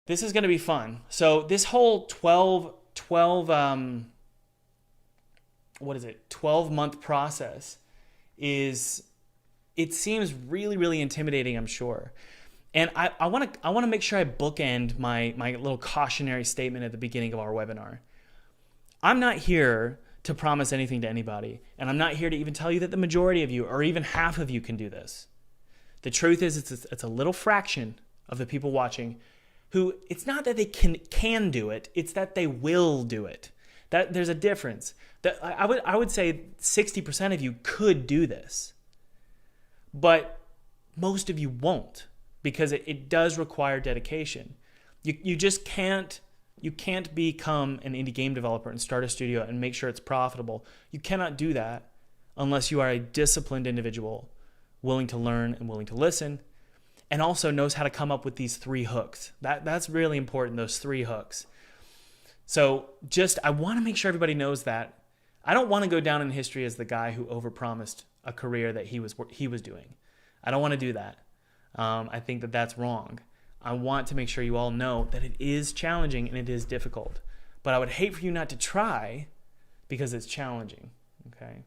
This is going to be fun. So this whole 12-month process it seems really, really intimidating, I'm sure. And I want to make sure I bookend my little cautionary statement at the beginning of our webinar. I'm not here to promise anything to anybody, and I'm not here to even tell you that the majority of you or even half of you can do this. The truth is it's a little fraction of the people watching who, it's not that they can do it, it's that they will do it. That there's a difference. That I would say 60% of you could do this. But most of you won't, because it does require dedication. You just can't become an indie game developer and start a studio and make sure it's profitable. You cannot do that unless you are a disciplined individual, willing to learn and willing to listen, and also knows how to come up with these 3 hooks. That's really important, those 3 hooks. So I want to make sure everybody knows that. I don't want to go down in history as the guy who overpromised a career that he was doing. I don't want to do that. I think that that's wrong. I want to make sure you all know that it is challenging and it is difficult. But I would hate for you not to try because it's challenging. Okay.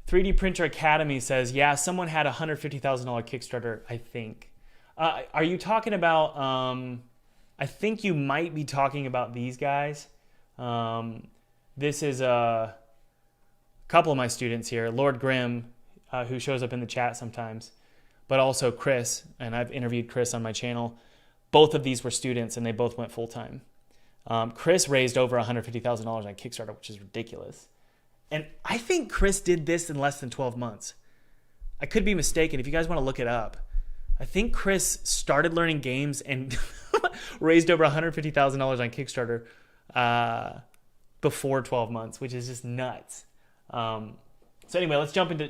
3D Printer Academy says, yeah, someone had a $150,000 Kickstarter, I think. Are you talking about, I think you might be talking about these guys. This is a couple of my students here, Lord Grimm, who shows up in the chat sometimes, but also Chris, and I've interviewed Chris on my channel. Both of these were students, and they both went full-time. Chris raised over $150,000 on Kickstarter, which is ridiculous. And I think Chris did this in less than 12 months. I could be mistaken. If you guys want to look it up, I think Chris started learning games and raised over $150,000 on Kickstarter before 12 months, which is just nuts. So anyway, let's jump into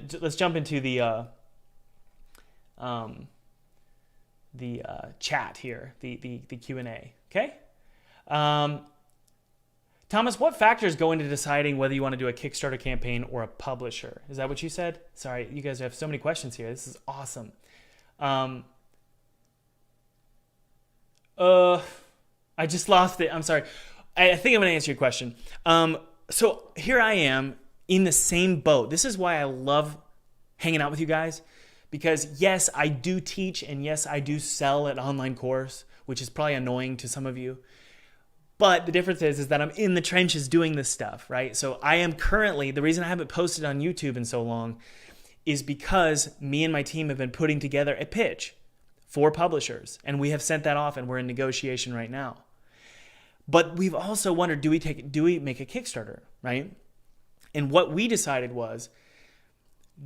the chat here, the Q&A. Okay. Thomas, what factors go into deciding whether you want to do a Kickstarter campaign or a publisher? Is that what you said? Sorry, you guys have so many questions here. This is awesome. I just lost it. I'm sorry. I think I'm going to answer your question. So here I am in the same boat. This is why I love hanging out with you guys, because yes, I do teach, and yes, I do sell an online course, which is probably annoying to some of you. But the difference is that I'm in the trenches doing this stuff, right? So I am currently, the reason I haven't posted on YouTube in so long is because me and my team have been putting together a pitch for publishers, and we have sent that off, and we're in negotiation right now. But we've also wondered, do we make a Kickstarter, right? And what we decided was,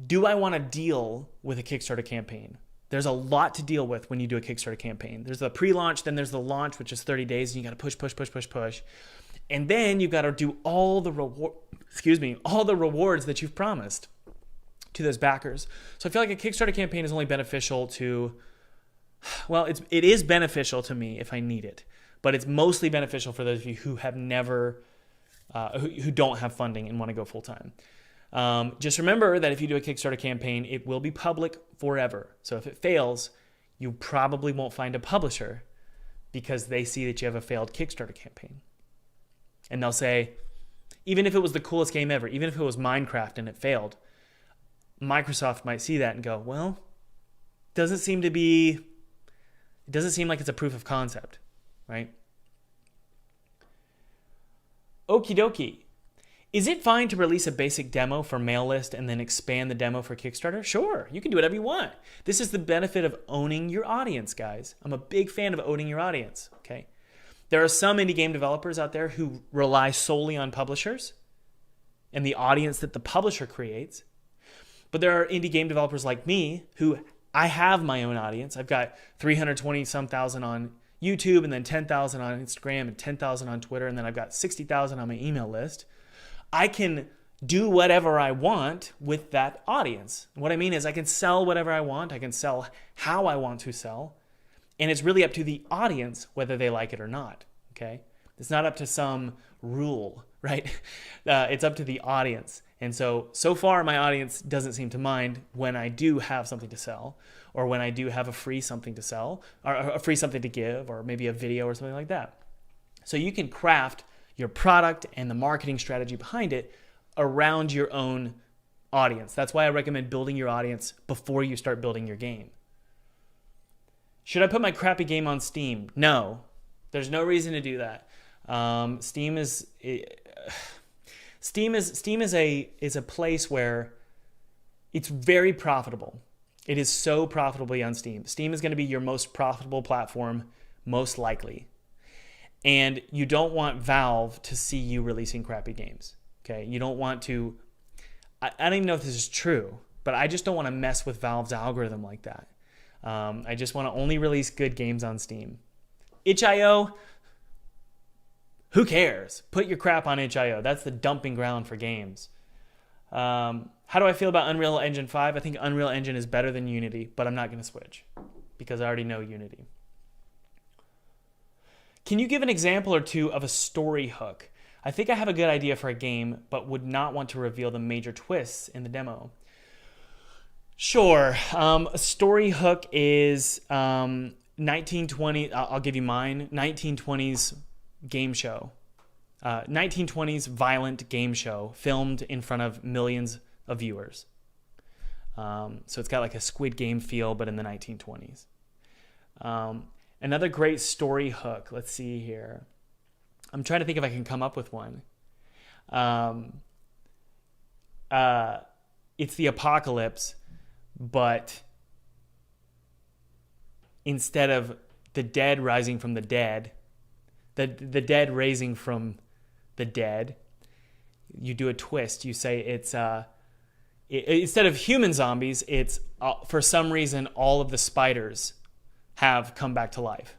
do I want to deal with a Kickstarter campaign? There's a lot to deal with when you do a Kickstarter campaign. There's the pre-launch, then there's the launch, which is 30 days, and you got to push. And then you've got to do all the rewards that you've promised to those backers. So I feel like a Kickstarter campaign is only beneficial to, well, it is beneficial to me if I need it, but it's mostly beneficial for those of you who have never, who don't have funding and want to go full time. Just remember that if you do a Kickstarter campaign, it will be public forever. So if it fails, you probably won't find a publisher because they see that you have a failed Kickstarter campaign. And they'll say, even if it was the coolest game ever, even if it was Minecraft and it failed, Microsoft might see that and go, well, it doesn't seem like it's a proof of concept, right? Okie dokie. Is it fine to release a basic demo for mail list and then expand the demo for Kickstarter? Sure, you can do whatever you want. This is the benefit of owning your audience, guys. I'm a big fan of owning your audience, okay? There are some indie game developers out there who rely solely on publishers and the audience that the publisher creates. But there are indie game developers like me who I have my own audience. I've got 320-some thousand on YouTube, and then 10,000 on Instagram, and 10,000 on Twitter, and then I've got 60,000 on my email list. I can do whatever I want with that audience. What I mean is I can sell whatever I want. I can sell how I want to sell. And it's really up to the audience whether they like it or not, okay? It's not up to some rule, right? It's up to the audience. And so far my audience doesn't seem to mind when I do have something to sell or when I do have a free something to sell, or a free something to give, or maybe a video or something like that. So you can craft your product and the marketing strategy behind it around your own audience. That's why I recommend building your audience before you start building your game. Should I put my crappy game on Steam? No, there's no reason to do that. Steam is a place where it's very profitable. It is so profitably on Steam. Steam is going to be your most profitable platform, most likely. And you don't want Valve to see you releasing crappy games. Okay, you don't want to. I don't even know if this is true, but I just don't want to mess with Valve's algorithm like that. I just want to only release good games on Steam. itch.io, who cares? Put your crap on itch.io. That's the dumping ground for games. How do I feel about Unreal Engine 5? I think Unreal Engine is better than Unity, but I'm not going to switch because I already know Unity. Can you give an example or two of a story hook? I think I have a good idea for a game, but would not want to reveal the major twists in the demo. Sure. A story hook is 1920. I'll give you mine. 1920s game show. 1920s violent game show filmed in front of millions of viewers. So it's got like a Squid Game feel, but in the 1920s. Another great story hook. Let's see here. I'm trying to think if I can come up with one. It's the apocalypse, but instead of the dead rising from the dead, the dead raising from the dead, you do a twist. You say it's instead of human zombies, it's for some reason all of the spiders have come back to life.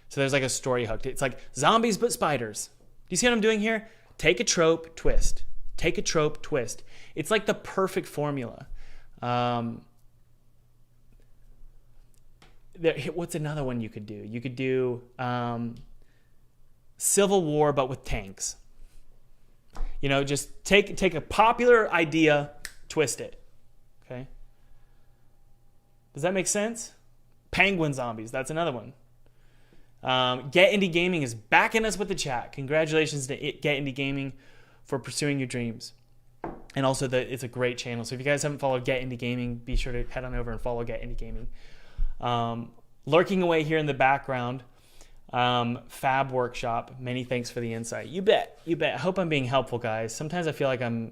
So there's like a story hook. It's like zombies but spiders. Do you see what I'm doing here? Take a trope, twist. Take a trope, twist. It's like the perfect formula. What's another one you could do? You could do Civil War but with tanks. You know, just take a popular idea, twist it. Okay? Does that make sense? Penguin zombies, that's another one. Get Indie Gaming is backing us with the chat. Congratulations to Get Indie Gaming for pursuing your dreams. And also, it's a great channel. So if you guys haven't followed Get Indie Gaming, be sure to head on over and follow Get Indie Gaming. Lurking away here in the background, Fab Workshop. Many thanks for the insight. You bet. I hope I'm being helpful, guys. Sometimes I feel like I'll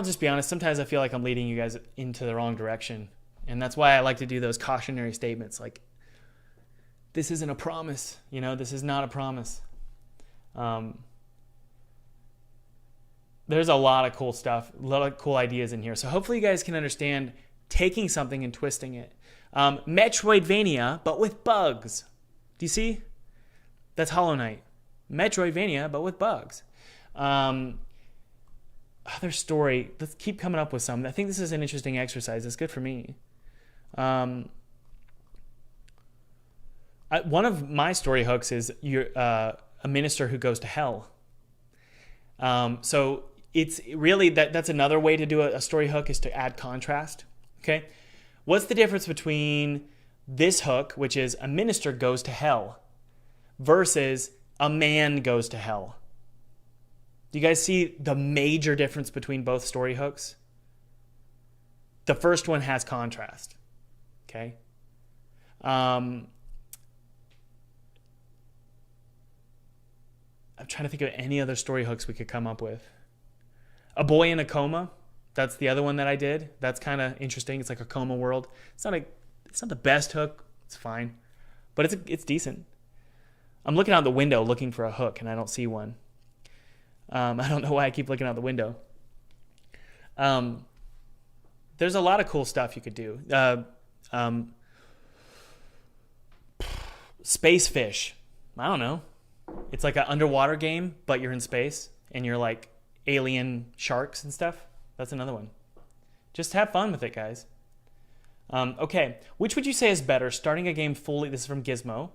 just be honest. Sometimes I feel like I'm leading you guys into the wrong direction. And that's why I like to do those cautionary statements like, this isn't a promise. You know, this is not a promise. There's a lot of cool stuff, a lot of cool ideas in here. So hopefully you guys can understand taking something and twisting it. Metroidvania, but with bugs. Do you see? That's Hollow Knight. Metroidvania, but with bugs. Other story. Let's keep coming up with some. I think this is an interesting exercise. It's good for me. One of my story hooks is a minister who goes to hell. So it's really that's another way to do a story hook is to add contrast. Okay, what's the difference between this hook, which is a minister goes to hell, versus a man goes to hell? Do you guys see the major difference between both story hooks? The first one has contrast. Okay. I'm trying to think of any other story hooks we could come up with. A Boy in a Coma. That's the other one that I did. That's kind of interesting. It's like a coma world. It's not the best hook. It's fine, but it's decent. I'm looking out the window looking for a hook, and I don't see one. I don't know why I keep looking out the window. There's a lot of cool stuff you could do. Space Fish. I don't know. It's like an underwater game, but you're in space, and you're like alien sharks and stuff. That's another one. Just have fun with it, guys. Okay, which would you say is better? Starting a game fully, this is from Gizmo.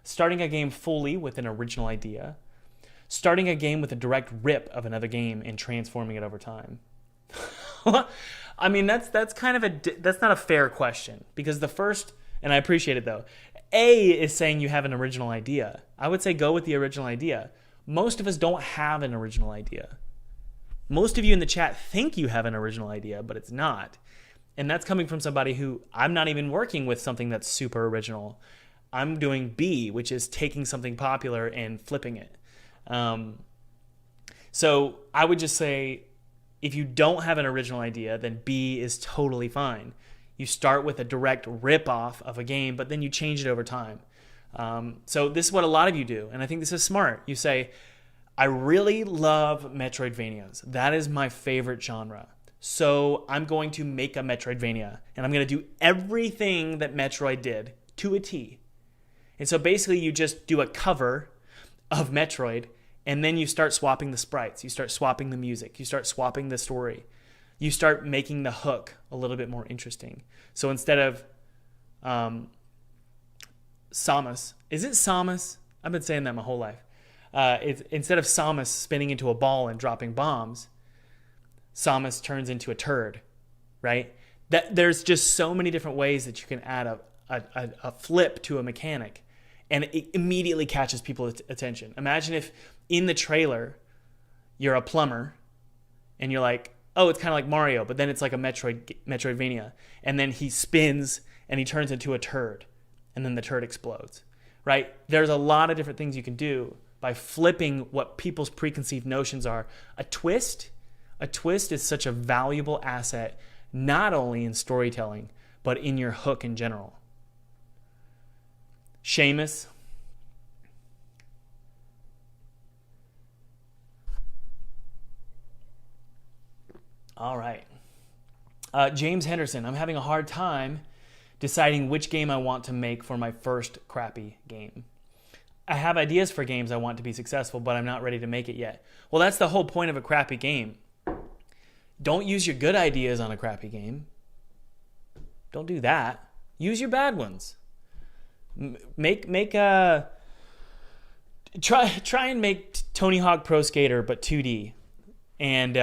Starting a game fully with an original idea. Starting a game with a direct rip of another game and transforming it over time. I mean, that's kind of that's not a fair question, because the first, and I appreciate it though, A is saying you have an original idea. I would say go with the original idea. Most of us don't have an original idea. Most of you in the chat think you have an original idea, but it's not. And that's coming from somebody who, I'm not even working with something that's super original. I'm doing B, which is taking something popular and flipping it. So I would just say, if you don't have an original idea, then B is totally fine. You start with a direct rip-off of a game, but then you change it over time. So this is what a lot of you do, and I think this is smart. You say, I really love Metroidvanias. That is my favorite genre. So I'm going to make a Metroidvania, and I'm going to do everything that Metroid did to a T. And so basically you just do a cover of Metroid, and then you start swapping the sprites. You start swapping the music. You start swapping the story. You start making the hook a little bit more interesting. So instead of Samus, is it Samus? I've been saying that my whole life. Instead of Samus spinning into a ball and dropping bombs, Samus turns into a turd, right? There's just so many different ways that you can add a flip to a mechanic, and it immediately catches people's attention. Imagine if in the trailer you're a plumber and you're like, oh, it's kind of like Mario, but then it's like a Metroidvania, and then he spins and he turns into a turd, and then the turd explodes, right? There's a lot of different things you can do by flipping what people's preconceived notions are. A twist is such a valuable asset, not only in storytelling, but in your hook in general. Seamus. All right. James Henderson, I'm having a hard time deciding which game I want to make for my first crappy game. I have ideas for games I want to be successful, but I'm not ready to make it yet. Well, that's the whole point of a crappy game. Don't use your good ideas on a crappy game. Don't do that. Use your bad ones. Try and make Tony Hawk Pro Skater but 2D, and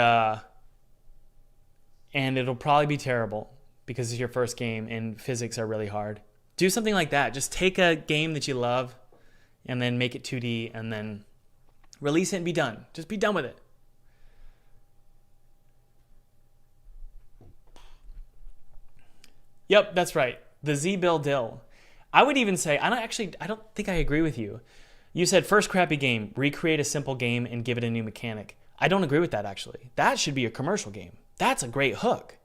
it'll probably be terrible because it's your first game and physics are really hard. Do something like that. Just take a game that you love and then make it 2D and then release it and be done. Just be done with it. Yep, that's right. The Z-Bill Dill. I would even say, I don't think I agree with you. You said first crappy game, recreate a simple game and give it a new mechanic. I don't agree with that, actually. That should be a commercial game. That's a great hook,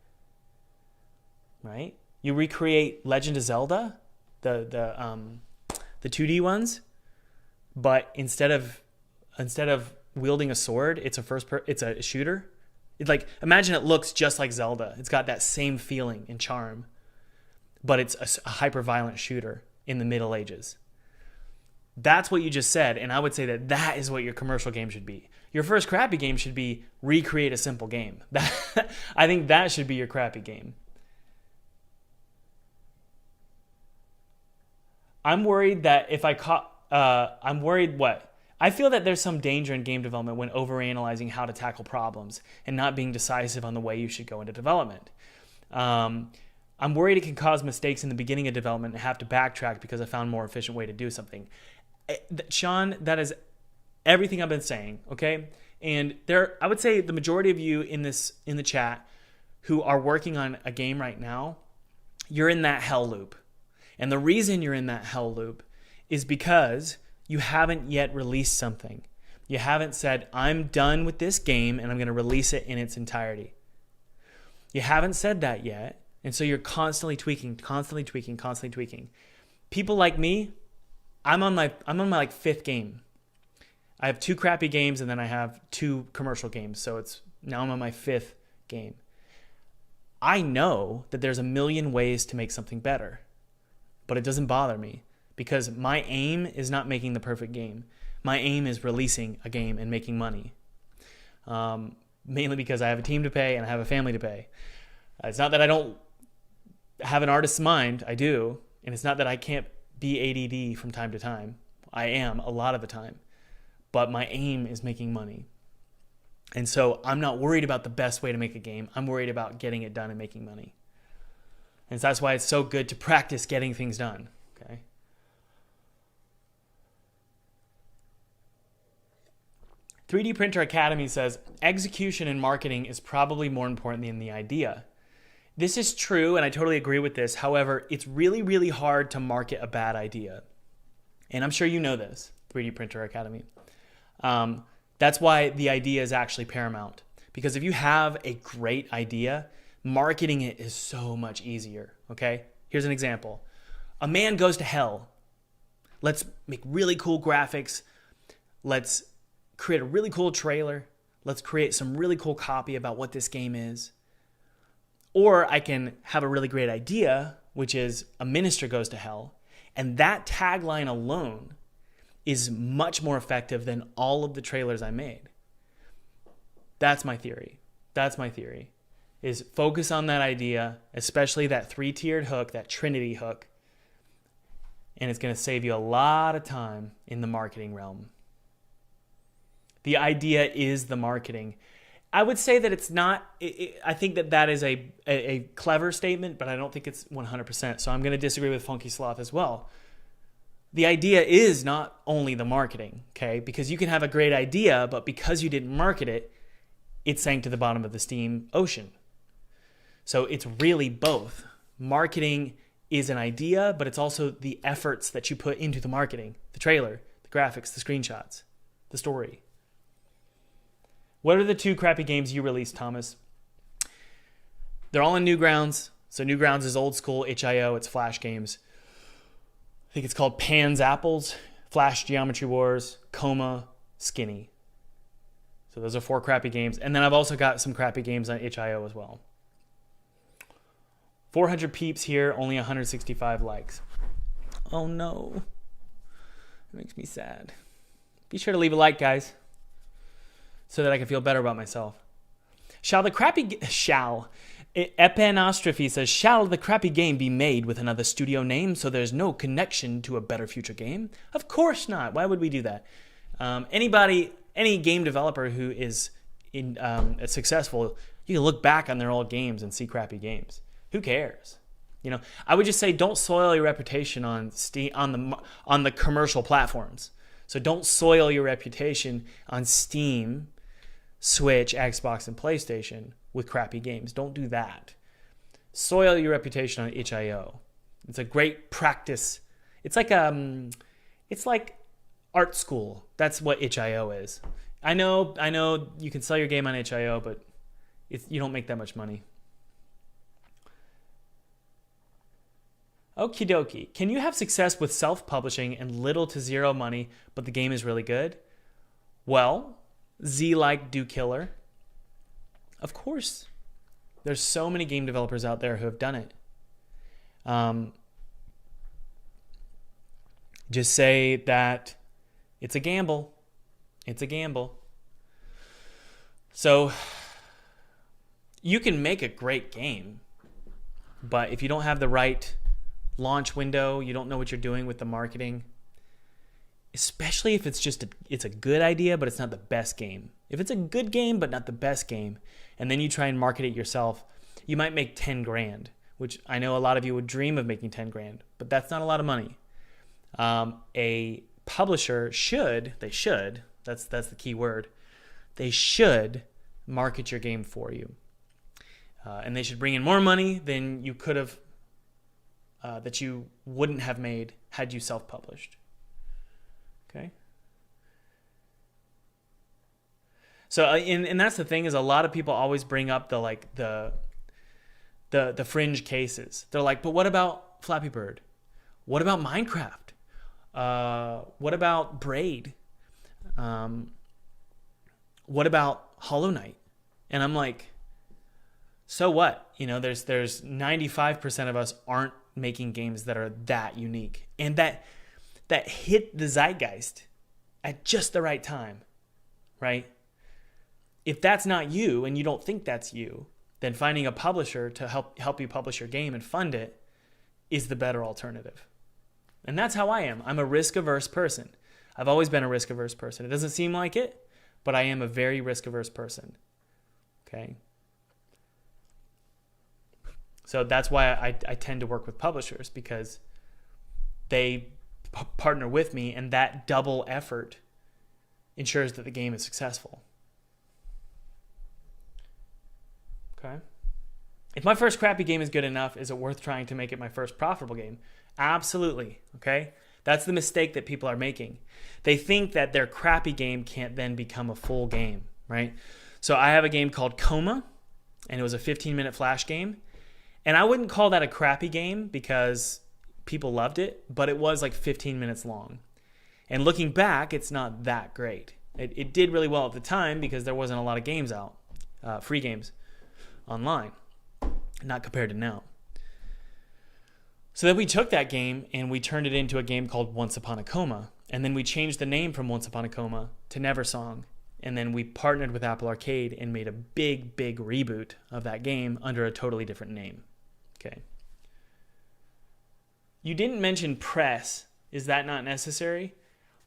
right? You recreate Legend of Zelda, the 2D ones, but instead of wielding a sword, it's a shooter. Imagine it looks just like Zelda. It's got that same feeling and charm, but it's a hyper-violent shooter in the Middle Ages. That's what you just said, and I would say that is what your commercial game should be. Your first crappy game should be recreate a simple game. I think that should be your crappy game. I'm worried that if I'm worried what? I feel that there's some danger in game development when overanalyzing how to tackle problems and not being decisive on the way you should go into development. I'm worried it can cause mistakes in the beginning of development and have to backtrack because I found a more efficient way to do something. Sean, that is everything I've been saying, okay? And I would say the majority of you in the chat who are working on a game right now, you're in that hell loop. And the reason you're in that hell loop is because you haven't yet released something. You haven't said, I'm done with this game and I'm going to release it in its entirety. You haven't said that yet. And so you're constantly tweaking. People like me, I'm on my fifth game. I have 2 crappy games and then I have 2 commercial games. So now I'm on my 5th game. I know that there's a million ways to make something better, but it doesn't bother me because my aim is not making the perfect game. My aim is releasing a game and making money. Mainly because I have a team to pay and I have a family to pay. It's not that I don't have an artist's mind. I do. And it's not that I can't be ADD from time to time. I am a lot of the time. But my aim is making money. And so I'm not worried about the best way to make a game. I'm worried about getting it done and making money. And so that's why it's so good to practice getting things done. Okay. "3D Printer Academy says, execution in marketing is probably more important than the idea. This is true, and I totally agree with this. However, it's really, really hard to market a bad idea. And I'm sure you know this, 3D Printer Academy. That's why the idea is actually paramount. Because if you have a great idea, marketing it is so much easier, okay? Here's an example. A man goes to hell. Let's make really cool graphics. Let's create a really cool trailer. Let's create some really cool copy about what this game is. Or I can have a really great idea, which is a minister goes to hell. And that tagline alone is much more effective than all of the trailers I made. That's my theory. Is focus on that idea, especially that 3-tiered hook, that Trinity hook. And it's going to save you a lot of time in the marketing realm. The idea is the marketing. I would say that it's not, I think that is a clever statement, but I don't think it's 100%. So I'm going to disagree with Funky Sloth as well. The idea is not only the marketing, okay? Because you can have a great idea, but because you didn't market it, it sank to the bottom of the Steam ocean. So it's really both. Marketing is an idea, but it's also the efforts that you put into the marketing, the trailer, the graphics, the screenshots, the story. What are the 2 crappy games you released, Thomas? They're all in Newgrounds. So Newgrounds is old school HIO. It's Flash games. I think it's called Pan's Apples, Flash Geometry Wars, Coma, Skinny. So those are 4 crappy games. And then I've also got some crappy games on HIO as well. 400 peeps here, only 165 likes. Oh no. It makes me sad. Be sure to leave a like, guys, so that I can feel better about myself. Shall the crappy game be made with another studio name so there's no connection to a better future game? Of course not. Why would we do that? Any game developer who is successful, you can look back on their old games and see crappy games. Who cares? You know, I would just say don't soil your reputation on Steam, on the commercial platforms. So don't soil your reputation on Steam, Switch, Xbox, and PlayStation with crappy games. Don't do that. Soil your reputation on HIO. It's a great practice. It's like art school. That's what HIO is. I know you can sell your game on HIO, but you don't make that much money. Okie dokie. Can you have success with self-publishing and little to zero money, but the game is really good? Well, Z-like Do Killer. Of course. There's so many game developers out there who have done it. Just say that it's a gamble. It's a gamble. So you can make a great game, but if you don't have the right launch window, you don't know what you're doing with the marketing, especially if it's a good idea, but it's not the best game. If it's a good game, but not the best game, and then you try and market it yourself, you might make 10 grand, which I know a lot of you would dream of making 10 grand, but that's not a lot of money. A publisher that's the key word, they should market your game for you. And they should bring in more money than you could have, that you wouldn't have made had you self-published. Okay? So, and that's the thing, is a lot of people always bring up the fringe cases. They're like, but what about Flappy Bird? What about Minecraft? What about Braid? What about Hollow Knight? And I'm like, so what? You know, there's 95% of us aren't making games that are that unique and that hit the zeitgeist at just the right time, right? If that's not you and you don't think that's you, then finding a publisher to help you publish your game and fund it is the better alternative. And that's how I am. I'm a risk-averse person. I've always been a risk-averse person. It doesn't seem like it, but I am a very risk-averse person. Okay? So that's why I tend to work with publishers, because they partner with me, and that double effort ensures that the game is successful. Okay? If my first crappy game is good enough, is it worth trying to make it my first profitable game? Absolutely. Okay? That's the mistake that people are making. They think that their crappy game can't then become a full game, right? So I have a game called Coma, and it was a 15-minute flash game. And I wouldn't call that a crappy game because people loved it, but it was like 15 minutes long. And looking back, it's not that great. It did really well at the time because there wasn't a lot of games out, free games online, not compared to now. So then we took that game and we turned it into a game called Once Upon a Coma. And then we changed the name from Once Upon a Coma to Neversong. And then we partnered with Apple Arcade and made a big, big reboot of that game under a totally different name. Okay. You didn't mention press. Is that not necessary?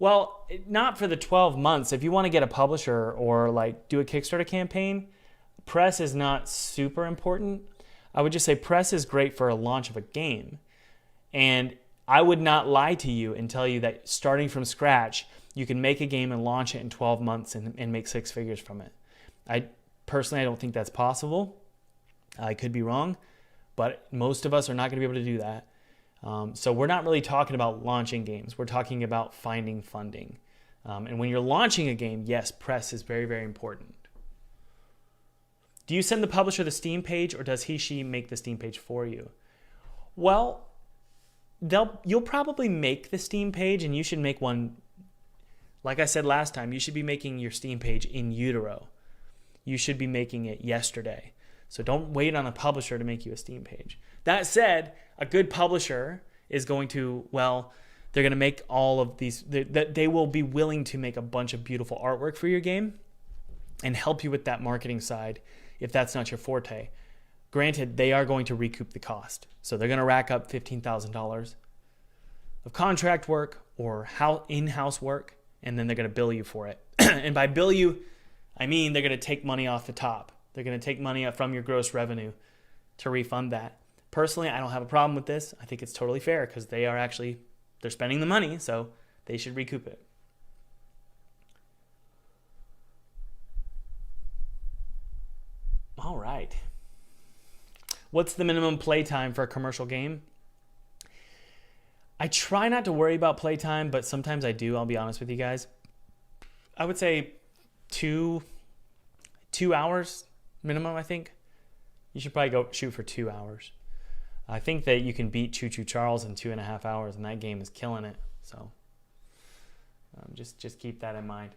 Well, not for the 12 months. If you want to get a publisher or like do a Kickstarter campaign, press is not super important. I would just say press is great for a launch of a game. And I would not lie to you and tell you that starting from scratch, you can make a game and launch it in 12 months and make 6 figures from it. I don't think that's possible. I could be wrong, but most of us are not going to be able to do that. So we're not really talking about launching games. We're talking about finding funding. And when you're launching a game, yes, press is very, very important. Do you send the publisher the Steam page, or does she make the Steam page for you? Well, you'll probably make the Steam page, and you should make one. Like I said last time, you should be making your Steam page in utero. You should be making it yesterday. So don't wait on a publisher to make you a Steam page. That said, a good publisher is going to, they're going to make all of these, they will be willing to make a bunch of beautiful artwork for your game and help you with that marketing side if that's not your forte. Granted, they are going to recoup the cost. So they're going to rack up $15,000 of contract work or in-house work, and then they're going to bill you for it. And by bill you, I mean they're going to take money off the top. They're going to take money from your gross revenue to refund that. Personally, I don't have a problem with this. I think it's totally fair because they're spending the money, so they should recoup it. All right. What's the minimum playtime for a commercial game? I try not to worry about playtime, but sometimes I do, I'll be honest with you guys. I would say 2 hours minimum, I think. You should probably go shoot for 2 hours. I think that you can beat Choo Choo Charles in 2.5 hours, and that game is killing it. So just keep that in mind.